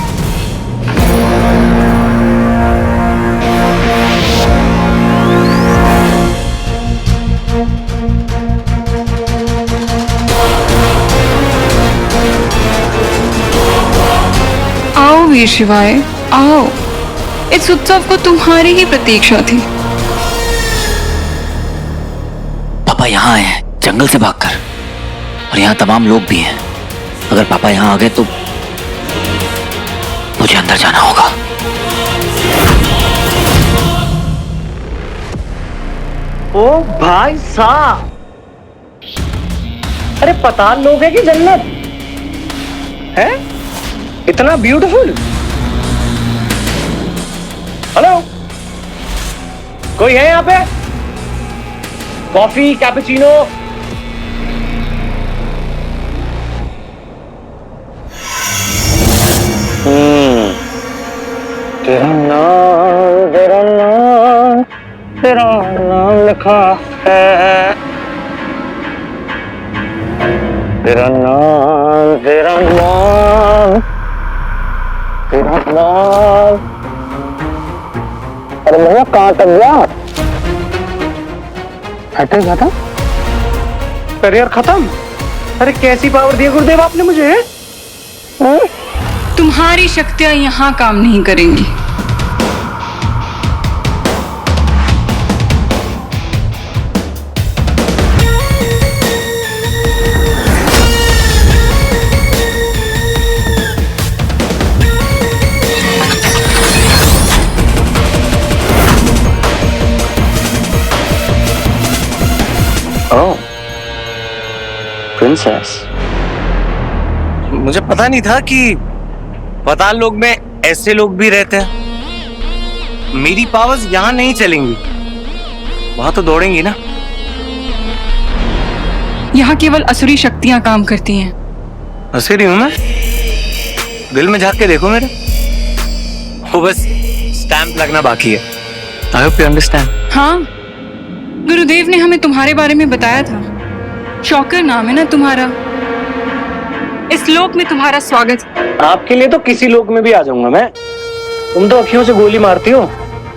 आओ वीर शिवाय, आओ। इस उत्सव को तुम्हारी ही प्रतीक्षा थी। पापा यहाँ आए हैं जंगल से भागकर, और यहाँ तमाम लोग भी हैं। अगर पापा यहाँ आ गए तो मुझे अंदर जाना होगा। ओ भाई साहब, अरे पताल लोग है कि जन्नत है? इतना ब्यूटीफुल। हेलो, कोई है यहाँ पे? Coffee, cappuccino? तेरा नाम लिखा है। तेरा नाम। अरे भैया कहाँ तक गया? हटे खत्म, करियर खत्म। अरे कैसी पावर दी गुरुदेव आपने मुझे? तुम्हारी शक्तियां यहाँ काम नहीं करेंगी। ओह, प्रिंसेस। मुझे पता नहीं था कि पताल लोग में ऐसे लोग भी रहते हैं। मेरी पावर्स यहाँ नहीं चलेंगी, वहां तो दौड़ेंगी ना। यहाँ केवल असुरी शक्तियां काम करती हैं। असुरी हूं मैं? दिल में झांक के देखो मेरे, वो बस स्टैंप लगना बाकी है। I hope you understand. हाँ, गुरुदेव ने हमें तुम्हारे बारे में बताया था। शौकर नाम है ना तुम्हारा। इस लोक में तुम्हारा स्वागत। आपके लिए तो किसी लोक में भी आ जाऊंगा मैं। तुम तो अखियों से गोली मारती हो,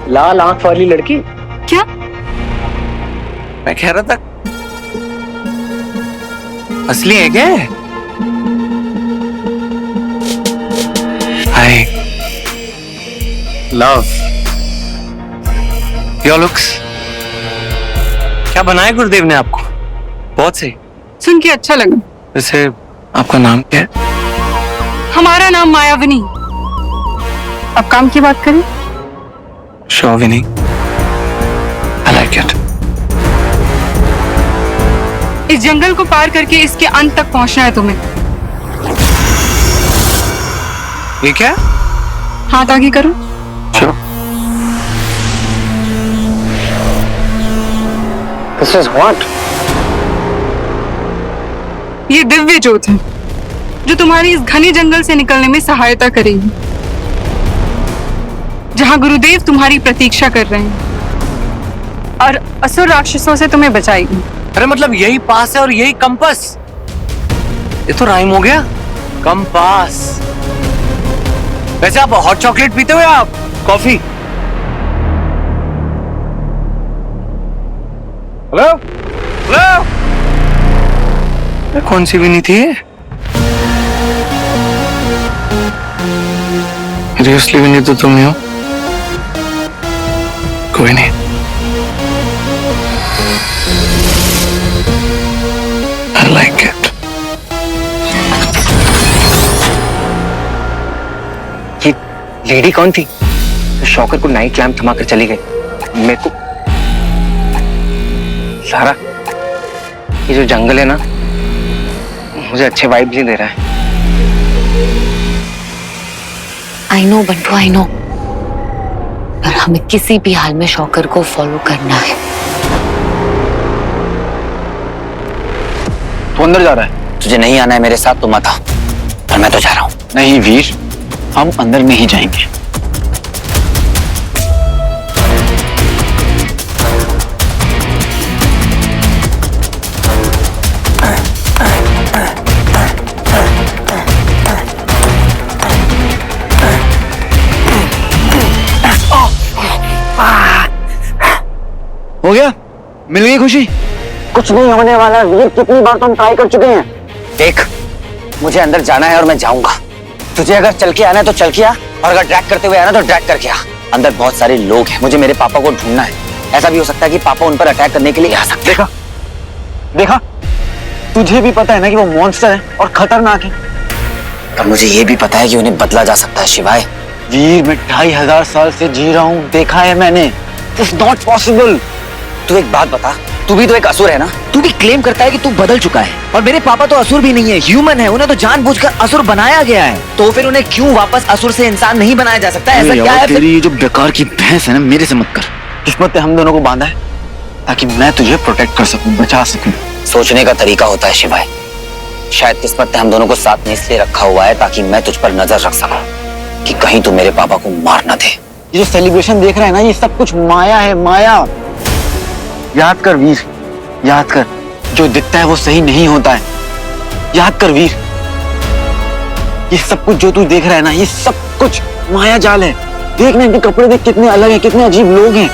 लाल आंख वाली लड़की। क्या? मैं कह रहा था असली है क्या? I love your looks. क्या बनाया गुरुदेव ने आपको? बहुत सही। सुन के अच्छा लगा। वैसे आपका नाम क्या है? हमारा नाम मायाविनी। अब काम की बात करें। शोविनी। I like it. इस जंगल को पार करके इसके अंत तक पहुंचना है तुम्हें। ये क्या? हाथ आगे करो। Sure. This is what? ये दिव्य ज्योत है जो तुम्हारी इस घने जंगल से निकलने में सहायता करेगी, जहां गुरुदेव तुम्हारी प्रतीक्षा कर रहे हैं और असुर राक्षसों से तुम्हें बचाएगी। अरे मतलब यही पास है और यही कंपास? ये तो राइम हो गया। कंपास। वैसे आप हॉट चॉकलेट पीते हो या आप कॉफी? हेलो हेलो, कौन सी भी नहीं थी? सीरियसली भी नहीं तो तुम ही हो। कोई नहीं, I like it. ये लेडी कौन थी तो शौकर को नाइट लैम्प थमा कर चली गई? मेरे को सारा ये जो जंगल है ना, मुझे अच्छे वाइब नहीं दे रहा है। I know Bantu, I know, पर हमें किसी भी हाल में शौकर को फॉलो करना है। तू अंदर जा रहा है? तुझे नहीं आना है मेरे साथ तो मत आ, पर मैं तो जा रहा हूँ। नहीं वीर, हम अंदर में ही जाएंगे। हो गया? मिल गई खुशी? कुछ नहीं होने वाला वीर, कितनी बार तो हम ट्राई कर चुके हैं। देख, मुझे अंदर जाना है और मैं जाऊंगा। तुझे अगर चल के आना है तो चल के आ, और अगर ड्रैग करते हुए आना तो ड्रैग करके आ। अंदर बहुत सारे लोग हैं, मुझे मेरे पापा को ढूंढना है। ऐसा भी हो सकता है कि पापा उन पर अटैक करने के लिए आ सकते हैं। देखा, तुझे भी पता है ना कि वो मॉन्स्टर है और खतरनाक है। पर मुझे ये भी पता है कि उन्हें बदला जा सकता है शिवाय। वीर, मैं 2500 साल से जी रहा हूँ, देखा है मैंने। It's not possible. तू एक बात बता, तू भी तो एक असुर है ना। तू भी क्लेम करता है कि तू बदल चुका है, और मेरे पापा तो असुर भी नहीं है, ह्यूमन है। उन्हें तो जानबूझकर असुर बनाया गया है, तो फिर उन्हें क्यों वापस असुर से इंसान नहीं बनाया जा सकता? ऐसा क्या है? तेरी ये जो बेकार की बहस है ना, मेरे से मत कर। किस्मत ने हम दोनों को बांधा है ताकि मैं तुझे प्रोटेक्ट कर सकूं, बचा सकूं। सोचने का तरीका होता है शिवाय। शायद किस्मत ने हम दोनों को साथ में इसलिए रखा हुआ है ताकि मैं तुझ पर नजर रख सकूं कि कहीं तू मेरे पापा को मार ना दे। ये जो सेलिब्रेशन देख रहा है ना, ये सब कुछ माया है, माया। याद कर वीर, याद कर, जो दिखता है वो सही नहीं होता है। याद कर वीर, ये सब कुछ जो तू देख रहा है ना, ये सब कुछ माया जाल है। देख ना इनके कपड़े, देख कितने अलग हैं, कितने अजीब लोग हैं।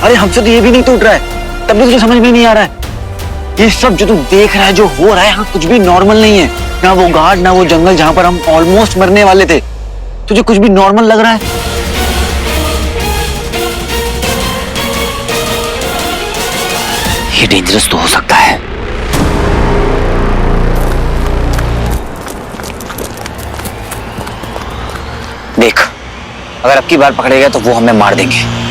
अरे हमसे तो ये भी नहीं टूट रहा है, तब भी तुझे समझ में नहीं आ रहा है। ये सब जो तू देख रहा है, जो हो रहा है, यहाँ कुछ भी नॉर्मल नहीं है। ना वो घाट, ना वो जंगल जहां पर हम ऑलमोस्ट मरने वाले थे। तुझे कुछ भी नॉर्मल लग रहा है? ये डेंजरस तो हो सकता है। देख, अगर अब की बार पकड़े गए तो वो हमें मार देंगे।